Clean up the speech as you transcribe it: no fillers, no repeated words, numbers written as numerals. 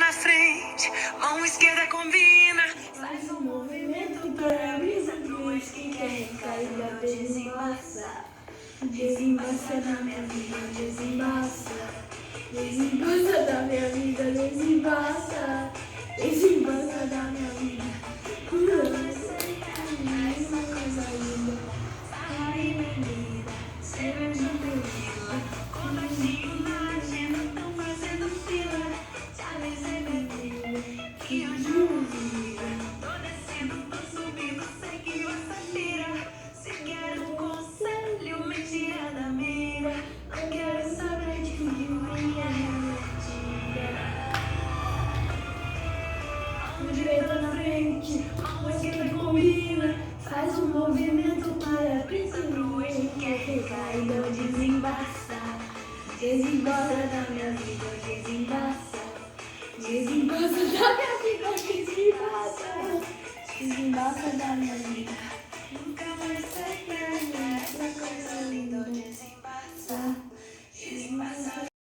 na frente, mão esquerda combina. Faz um movimento para brisa luz que quer recair, desembaça. Desembaça da minha vida, desembaça. Desembaça da minha vida, desembaça. Desembaça da minha vida. Mais uma coisa linda. Ai, menina, cerveja perdida. Imagina, tão fazendo fila. Já avisei, menina, que hoje eu vira. Tô descendo, tô subindo, sei que você tira. Se quer um conselho, me tira da mira. Não quero saber de minha mentira. Mão direita na frente, mão esquerda combina. Faz um movimento para brisa luz que quer recair, desembaça. Desembaça da minha vida, desembaça. Desembaça da minha vida, desembaça. Desembaça da minha vida.